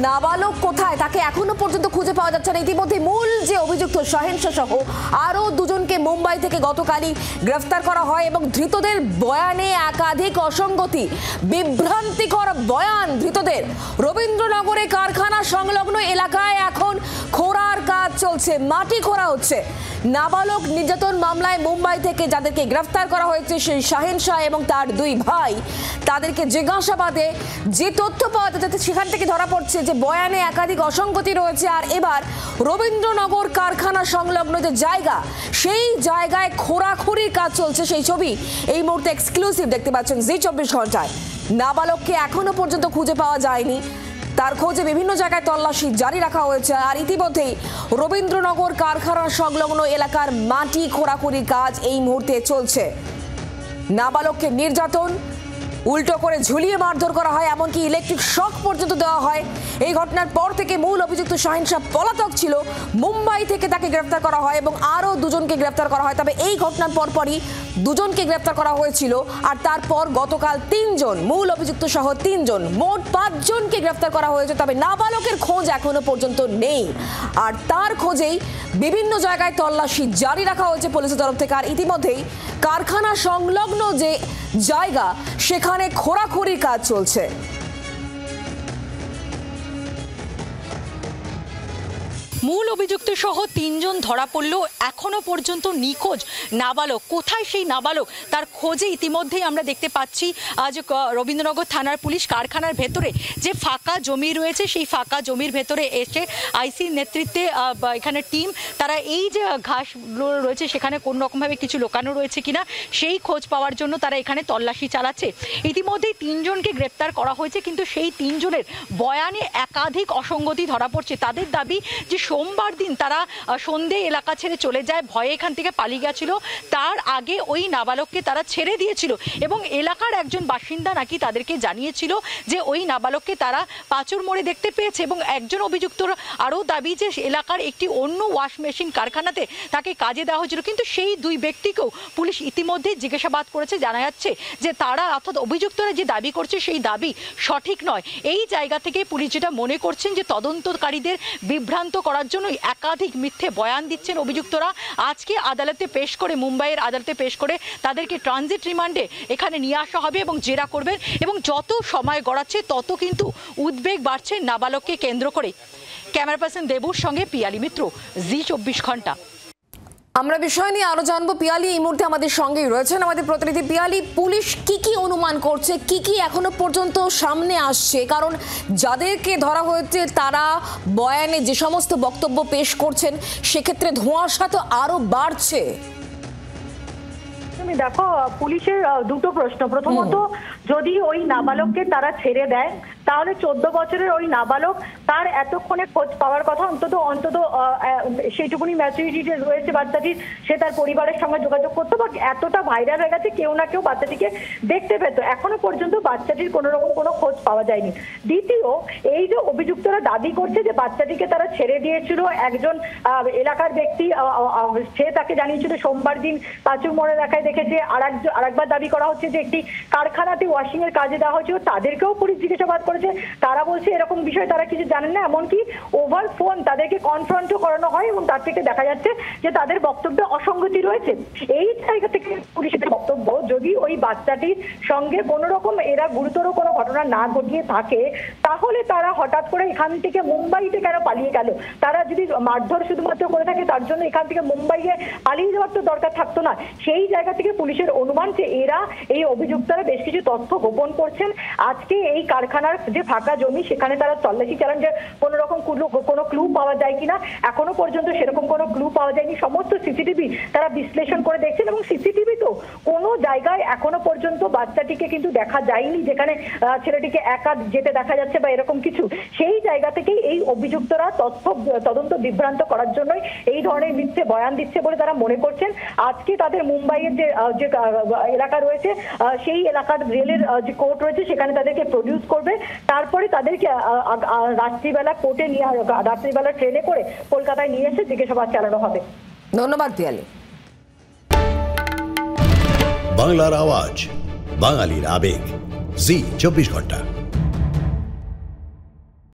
নাবালক কোথায় তাকে এখনো পর্যন্ত খুঁজে পাওয়া যাচ্ছে না। ইতিমধ্যে মূল যে অভিযুক্ত শাহিন শাহ সহ আরও দুজনকে মুম্বাই থেকে গতকালই গ্রেফতার করা হয় এবং ধৃতদের বয়ানে একাধিক অসঙ্গতি, বিভ্রান্তিকর বয়ান ধৃতদের। রবীন্দ্রনগরে কারখানা সংলগ্ন এলাকায় এখন খোঁড়ার কাজ চলছে, মাটি খোঁড়া হচ্ছে। নাবালক নির্যাতন মামলায় মুম্বাই থেকে যাদেরকে গ্রেফতার করা হয়েছে সেই শাহিন শাহ এবং তার দুই ভাই, তাদেরকে জিজ্ঞাসাবাদে যে তথ্য পাওয়া যাচ্ছে সেখান থেকে ধরা পড়ছে যে বয়ানে একাধিক অসঙ্গতি রয়েছে। আর এবার রবীন্দ্রনগর কারখানা সংলগ্ন যে জায়গা, সেই জায়গায় খোঁড়াখুড়ির কাজ চলছে। সেই ছবি এই মুহূর্তে এক্সক্লুসিভ দেখতে পাচ্ছেন জি 24 ঘন্টায়। নাবালককে এখনো পর্যন্ত খুঁজে পাওয়া যায়নি, তার খোঁজে বিভিন্ন জায়গায় তল্লাশি জারি রাখা হয়েছে। আর ইতিমধ্যেই রবীন্দ্রনগর কারখানা সংলগ্ন এলাকার মাটি খোঁড়াখুড়ির কাজ এই মুহূর্তে চলছে। নাবালককে নির্যাতন, উল্টো করে ঝুলিয়ে মারধর করা হয়, এমনকি ইলেকট্রিক শক পর্যন্ত দেওয়া হয়। এই ঘটনার পর থেকে মূল অভিযুক্ত শাহিন শাহ পলাতক ছিল। মুম্বাই থেকে তাকে গ্রেফতার করা হয় এবং আরও দুজনকে গ্রেফতার করা হয়। তবে এই ঘটনার পরপরই দুজনকে গ্রেফতার করা হয়েছিল, আর তারপর গতকাল তিনজন, মূল অভিযুক্ত সহ তিনজন, মোট 5 জনকে গ্রেফতার করা হয়েছে। তবে নাবালকের খোঁজ এখনো পর্যন্ত নেই, আর তার খোঁজেই বিভিন্ন জায়গায় তল্লাশি জারি রাখা হয়েছে পুলিশের তরফ থেকে। আর ইতিমধ্যেই কারখানা সংলগ্ন যে জায়গা, সেখানে খোঁড়াখুড়ির কাজ চলছে। মূল অভিযুক্ত সহ 3 জন ধরা পড়লেও এখনো পর্যন্ত নিখোঁজ নাবালক। কোথায় সেই নাবালক, তার খোঁজে ইতিমধ্যেই আমরা দেখতে পাচ্ছি আজ রবীন্দ্রনগর থানার পুলিশ কারখানার ভেতরে যে ফাঁকা জমি রয়েছে, সেই ফাঁকা জমির ভেতরে এসে আইসির নেতৃত্বে এখানে টিম, তারা এই যে ঘাসগুলো রয়েছে সেখানে কোন রকমভাবে কিছু লোকানো রয়েছে কিনা সেই খোঁজ পাওয়ার জন্য তারা এখানে তল্লাশি চালাচ্ছে। ইতিমধ্যেই 3 জনকে গ্রেপ্তার করা হয়েছে, কিন্তু সেই 3 জনের বয়ানে একাধিক অসঙ্গতি ধরা পড়ছে। তাদের দাবি যে সোমবার দিন তারা সন্ধে এলাকা ছেড়ে চলে যায়, ভয়ে এখান থেকে পালিয়ে গেছিল। তার আগে ওই নাবালককে তারা ছেড়ে দিয়েছিল এবং এলাকার একজন বাসিন্দা নাকি তাদেরকে জানিয়েছিল যে ওই নাবালককে তারা পাঁচুর মোড়ে দেখতে পেয়েছে। এবং একজন অভিযুক্তর আরও দাবি যে এলাকার একটি অন্য ওয়াশ মেশিন কারখানাতে তাকে কাজে দেওয়া হয়েছিল। কিন্তু সেই 2 ব্যক্তিকেও পুলিশ ইতিমধ্যে জিজ্ঞাসাবাদ করেছে। জানা যাচ্ছে যে তারা, অর্থাৎ অভিযুক্তরা যে দাবি করছে সেই দাবি সঠিক নয়। এই জায়গা থেকে পুলিশ যেটা মনে করছেন যে তদন্তকারীদের বিভ্রান্ত করার জন্য একাধিক মিথ্যে বয়ান দিচ্ছেন অভিযুক্তরা। আজকে আদালতে পেশ করে, মুম্বাইয়ের আদালতে পেশ করে তাদেরকে ট্রানজিট রিমান্ডে এখানে নিয়ে আসা হবে এবং জেরা করবেন। এবং যত সময় গড়াচ্ছে তত কিন্তু উদ্বেগ বাড়ছে নাবালককে কেন্দ্র করে। ক্যামেরা পার্সন দেবুর সঙ্গে পিয়ালি মিত্র, জি 24 ঘন্টা। আমরা বিষয় নিয়ে আরো জানবো। পিয়ালি এই মুহূর্তে আমাদের সঙ্গেই রয়েছেন, আমাদের প্রতিনিধি। পিয়ালি, পুলিশ কি অনুমান করছে, কি এখনো পর্যন্ত সামনে আসছে? কারণ যাদেরকে ধরা হয়েছে তারা বয়ানে যে সমস্ত বক্তব্য পেশ করছেন, সেক্ষেত্রে ধোঁয়াশা তো আরো বাড়ছে। তুমি দেখো, পুলিশের দুটো প্রশ্ন। প্রথমত, যদি ওই নাবালককে তারা ছেড়ে দেয় তাহলে 14 বছরের ওই নাবালক, তার এতক্ষণে খোঁজ পাওয়ার কথা, অন্তত সেইটুকুনি ম্যাচুরিটি রয়েছে বাচ্চাটির, সে তার পরিবারের সঙ্গে যোগাযোগ করতো বা এতটা ভাইরাল হয়ে গেছে কেউ না কেউ বাচ্চাটিকে দেখতে পেত। এখনো পর্যন্ত বাচ্চাটির কোনো রকম কোনো খোঁজ পাওয়া যায়নি। দ্বিতীয়, এই যে অভিযুক্তরা দাবি করছে যে বাচ্চাটিকে তারা ছেড়ে দিয়েছিল, একজন এলাকার ব্যক্তি সে তাকে জানিয়েছিল সোমবার দিন পাঁচুর মোড়ে দেখায় দেখেছে। আরেকবার দাবি করা হচ্ছে যে একটি কারখানাতে ওয়াশিং এর কাজে দেওয়া হয়েছিল, তাদেরকেও পুলিশ জিজ্ঞাসাবাদ করেছে। তারা বলছে এরকম বিষয় তারা কিছু জানেন না, এমনকি ওভার ফোন তাদেরকে কনফ্রন্টও করানো হয় এবং তার থেকে দেখা যাচ্ছে যে তাদের বক্তব্যে অসঙ্গতি রয়েছে। এই জায়গা থেকে পুলিশের বক্তব্য, যদি ওই বাচ্চাটির সঙ্গে কোনো রকম এরা গুরুতর কোনো ঘটনা না ঘটিয়ে থাকে তাহলে তারা হঠাৎ করে এখান থেকে মুম্বাইতে কেন পালিয়ে গেল? তারা যদি মারধর শুধুমাত্র করে থাকে তার জন্য এখান থেকে মুম্বাইয়ে পালিয়ে যাওয়ার তো দরকার থাকতো না। সেই জায়গা থেকে পুলিশের অনুমান যে এরা, এই অভিযুক্তরা বেশ কিছু তথ্য গোপন করছেন। আজকে এই কারখানার যে ফাঁকা জমি, সেখানে তারা তল্লাশি চালান যে কোনো রকম কোনো ক্লু পাওয়া যায় কিনা। এখনো পর্যন্ত সেরকম কোনো ক্লু পাওয়া যায়নি। সমস্ত সিসিটিভি তারা বিশ্লেষণ করে দেখছেন এবং সিসিটিভি তো কোনো জায়গায় এখনো পর্যন্ত বাচ্চাটিকে কিন্তু দেখা যায়নি যেখানে ছেলেটিকে একা যেতে দেখা যাচ্ছে বা এরকম কিছু। সেই জায়গা থেকেই এই অভিযুক্তরা তদন্ত বিভ্রান্ত করার জন্যই এই ধরনের মিথ্যে বয়ান দিচ্ছে বলে তারা মনে করছেন। আজকে তাদের মুম্বাইয়ের যে এলাকা রয়েছে, সেই এলাকার রেলের যে কোর্ট রয়েছে সেখানে তাদেরকে প্রডিউস করবে। তারপরে তাদেরকে রাত্রিবেলা কোর্টে নিয়ে, রাত্রিবেলা ট্রেনে করে কলকাতায় নিয়ে এসে জিজ্ঞাসাবাদ চালানো হবে। ধন্যবাদ পিয়ালি। বাংলার আওয়াজ, বাঙালির আবেগ, জি 24 ঘন্টা।